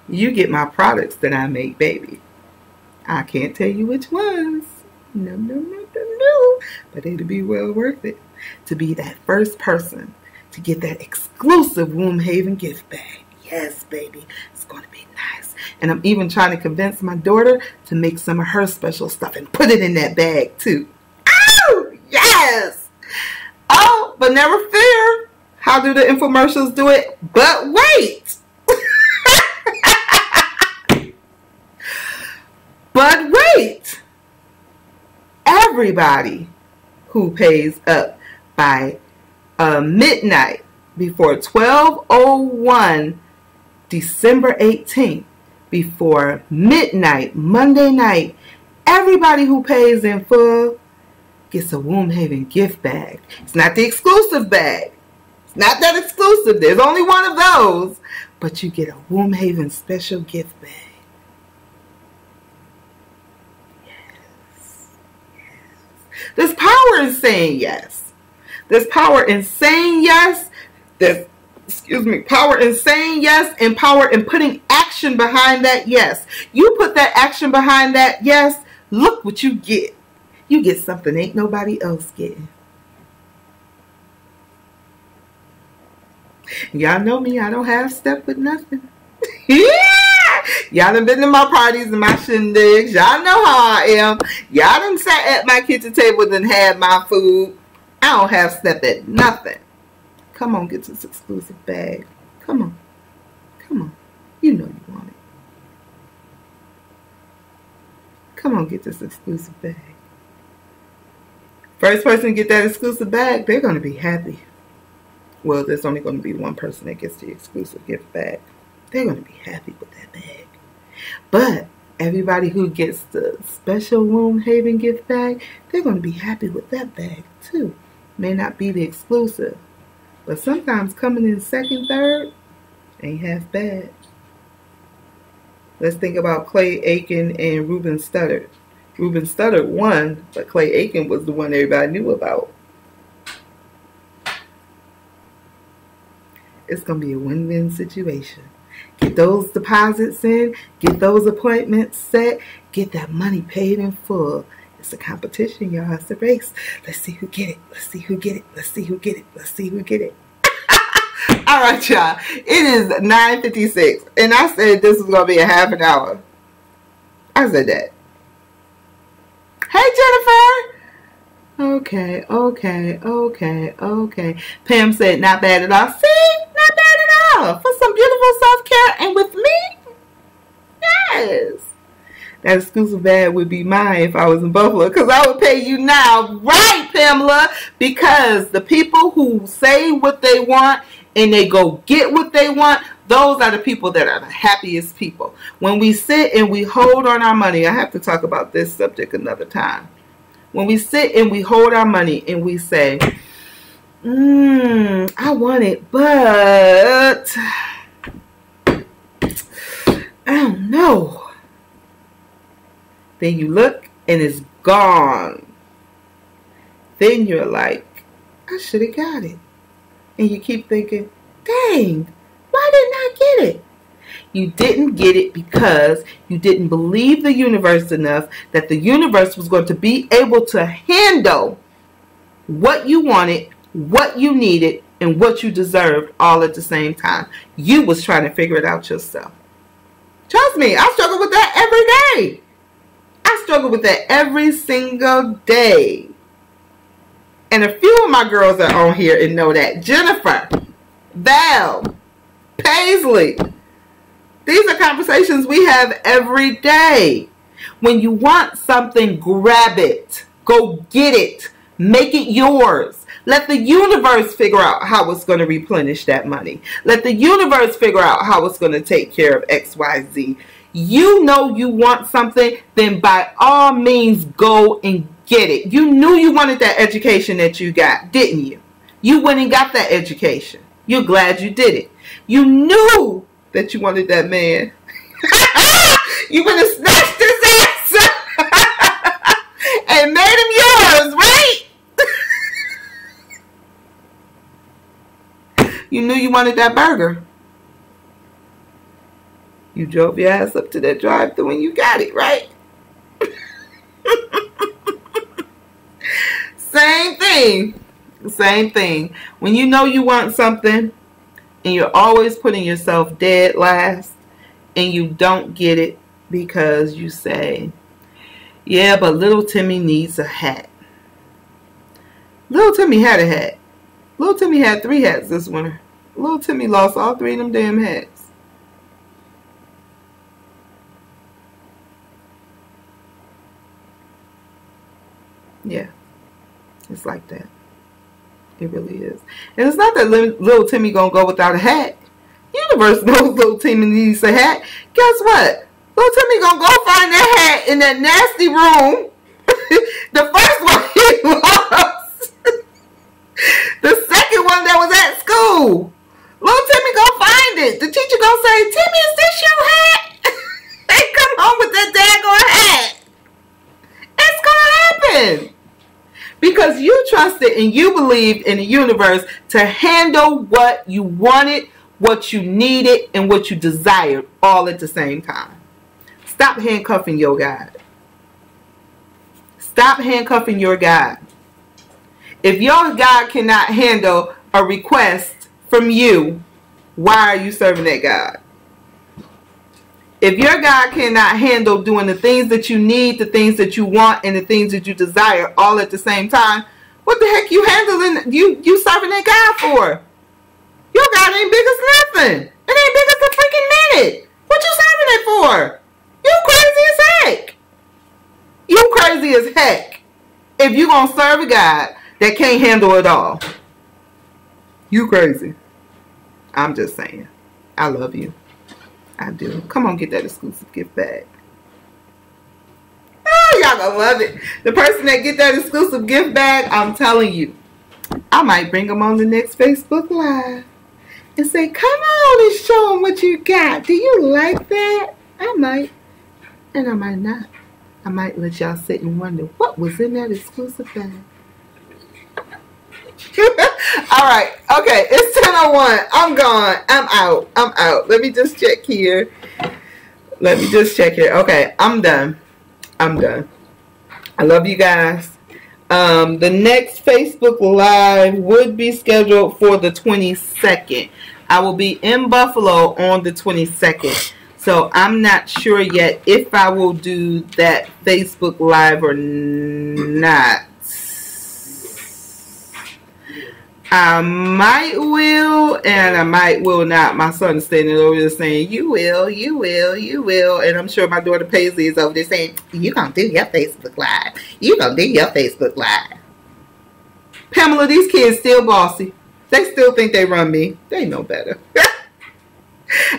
You get my products that I make, baby. I can't tell you which ones. No. But it'll be well worth it to be that first person to get that exclusive Womb Haven gift bag. Yes, baby. It's going to be nice. And I'm even trying to convince my daughter to make some of her special stuff and put it in that bag, too. Oh, yes. Oh, but never fear. How do the infomercials do it? But wait. But wait. Everybody who pays up by midnight before 12:01 December 18th, before midnight Monday night, everybody who pays in full gets a Womb Haven gift bag. It's not the exclusive bag. It's not that exclusive. There's only one of those. But you get a Womb Haven special gift bag. There's power in saying yes. There's power in saying yes. There's, power in saying yes, and power in putting action behind that yes. You put that action behind that yes, look what you get. You get something ain't nobody else getting. Y'all know me, I don't half step with nothing. Yeah! Y'all done been to my parties and my shindigs. Y'all know how I am. Y'all done sat at my kitchen table and had my food. I don't half step at nothing. Come on, get this exclusive bag. Come on. Come on. You know you want it. Come on, get this exclusive bag. First person to get that exclusive bag, they're going to be happy. well, there's only going to be one person that gets the exclusive gift bag. They're going to be happy with that bag. But everybody who gets the special Womb Haven gift bag, they're going to be happy with that bag too. May not be the exclusive, but sometimes coming in second, third ain't half bad. Let's think about Clay Aiken and Ruben Studdard. Ruben Studdard won, but Clay Aiken was the one everybody knew about. It's going to be a win-win situation. Get those deposits in, get those appointments set, get that money paid in full. It's a competition, y'all. It's a race. Let's see who get it. Let's see who get it. Let's see who get it. Let's see who get it. All right, y'all. It is 9:56, and I said this was going to be a half an hour. I said that. Hey, Jennifer. Okay. Pam said, not bad at all. See? Not bad at all. For some beautiful self-care and with me? Yes. That exclusive bag would be mine if I was in Buffalo, because I would pay you now. Right, Pamela? Because the people who say what they want and they go get what they want, those are the people that are the happiest people. When we sit and we hold on our money, I have to talk about this subject another time. When we sit and we hold our money and we say, I want it, but I don't know. Then you look and it's gone. Then you're like, I should have got it. And you keep thinking, dang, why didn't I get it? You didn't get it because you didn't believe the universe enough that the universe was going to be able to handle what you wanted, what you needed, and what you deserved all at the same time. You was trying to figure it out yourself. Trust me, I struggle with that every day. I struggle with that every single day. And a few of my girls are on here and know that. Jennifer, Val, Paisley. These are conversations we have every day. When you want something, grab it. Go get it. Make it yours. Let the universe figure out how it's going to replenish that money. Let the universe figure out how it's going to take care of X, Y, Z. You know you want something, then by all means go and get it. You knew you wanted that education that you got, didn't you? You went and got that education. You're glad you did it. You knew that you wanted that man. You would have snatched his ass and made him yours, right? You knew you wanted that burger. You drove your ass up to that drive-thru and you got it, right? Same thing. Same thing. When you know you want something and you're always putting yourself dead last and you don't get it because you say, yeah, but little Timmy needs a hat. Little Timmy had a hat. Little Timmy had 3 hats this winter. Little Timmy lost all 3 of them damn hats. Yeah, it's like that. It really is. And it's not that little Timmy gonna go without a hat. Universe knows little Timmy needs a hat. Guess what? Little Timmy gonna go find that hat in that nasty room. The first one he lost. The second one that was at school. Little Timmy gonna find it. The teacher gonna say, Timmy, is this your hat? They come home with that daggone hat. It's gonna happen. Because you trusted and you believed in the universe to handle what you wanted, what you needed, and what you desired all at the same time. Stop handcuffing your God. Stop handcuffing your God. If your God cannot handle a request from you, why are you serving that God? If your God cannot handle doing the things that you need, the things that you want, and the things that you desire all at the same time, what the heck you handling, you serving that God for? Your God ain't big as nothing. It ain't big as a freaking minute. What you serving it for? You crazy as heck. You crazy as heck if you gonna serve a God that can't handle it all. You crazy. I'm just saying. I love you. I do. Come on, get that exclusive gift bag. Oh, y'all gonna love it. The person that get that exclusive gift bag, I'm telling you, I might bring them on the next Facebook Live and say, come on and show them what you got. Do you like that? I might. And I might not. I might let y'all sit and wonder what was in that exclusive bag. Alright, okay, it's 10:01. I'm gone. I'm out. Let me just check here. Okay, I'm done. I love you guys. The next Facebook Live would be scheduled for the 22nd. I will be in Buffalo on the 22nd. So I'm not sure yet if I will do that Facebook Live or not. I might will and I might will not. My son's standing over there saying, you will. And I'm sure my daughter Paisley is over there saying, you gonna do your Facebook Live. Pamela, these kids still bossy. They still think they run me. They know better.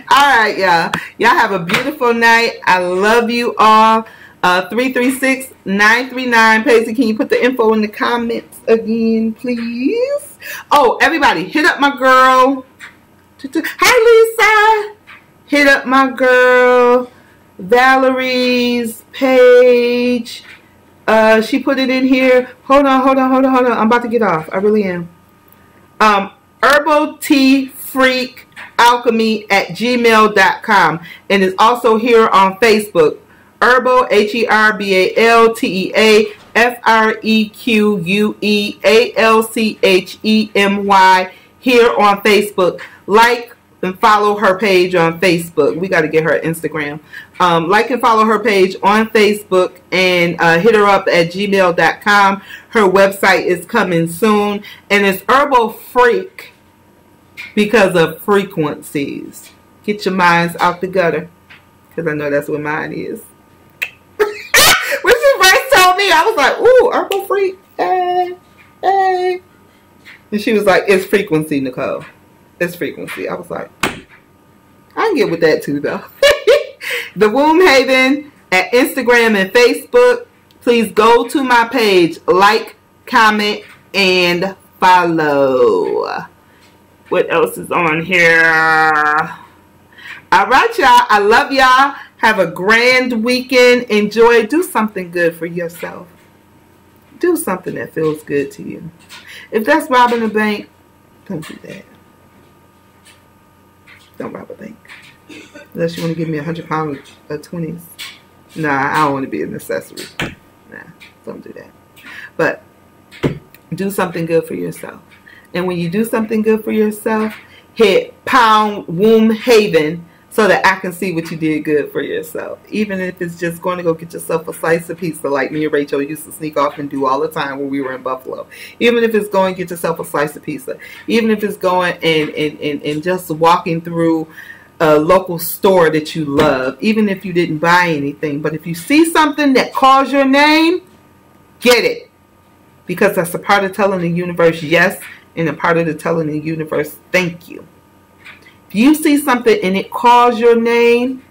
Alright, y'all. Y'all have a beautiful night. I love you all. 336-939. Paisley, can you put the info in the comments again, please? Oh, everybody, hit up my girl. Hi, Lisa. Hit up my girl Valerie's page. She put it in here. Hold on. I'm about to get off. I really am. Herbal Tea Freak Alchemy at gmail.com, and it's also here on Facebook. Herbal, HERBALTEA FREQUEALCHEMY here on Facebook. Like and follow her page on Facebook. We got to get her Instagram. Like and follow her page on Facebook and hit her up at gmail.com. Her website is coming soon, and it's Herbal Freak because of frequencies. Get your minds out the gutter, because I know that's what mine is. When she first told me, I was like, ooh, Herbal Freak, hey. And she was like, it's frequency, Nicole. It's frequency. I was like, I can get with that too, though. The Womb Haven at Instagram and Facebook. Please go to my page, like, comment, and follow. What else is on here? All right, y'all. I love y'all. Have a grand weekend. Enjoy. Do something good for yourself. Do something that feels good to you. If that's robbing a bank, don't do that. Don't rob a bank. Unless you want to give me 100 pounds of 20s. Nah, I don't want to be an accessory. Nah, don't do that. But do something good for yourself. And when you do something good for yourself, hit pound Womb Haven so that I can see what you did good for yourself. Even if it's just going to go get yourself a slice of pizza like me and Rachel used to sneak off and do all the time when we were in Buffalo. Even if it's going to get yourself a slice of pizza. Even if it's going and just walking through a local store that you love. Even if you didn't buy anything. But if you see something that calls your name, get it. Because that's a part of telling the universe yes, and a part of the telling the universe thank you. If you see something and it calls your name,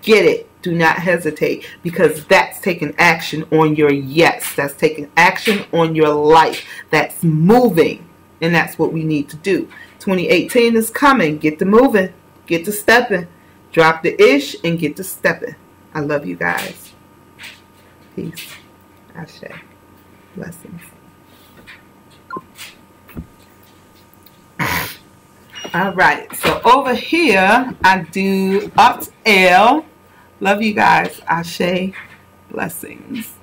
get it. Do not hesitate, because that's taking action on your yes. That's taking action on your life. That's moving, and that's what we need to do. 2018 is coming. Get to moving. Get to stepping. Drop the ish and get to stepping. I love you guys. Peace. Ashe. Blessings. Alright, so over here I do Up L. Love you guys. Ashe. Blessings.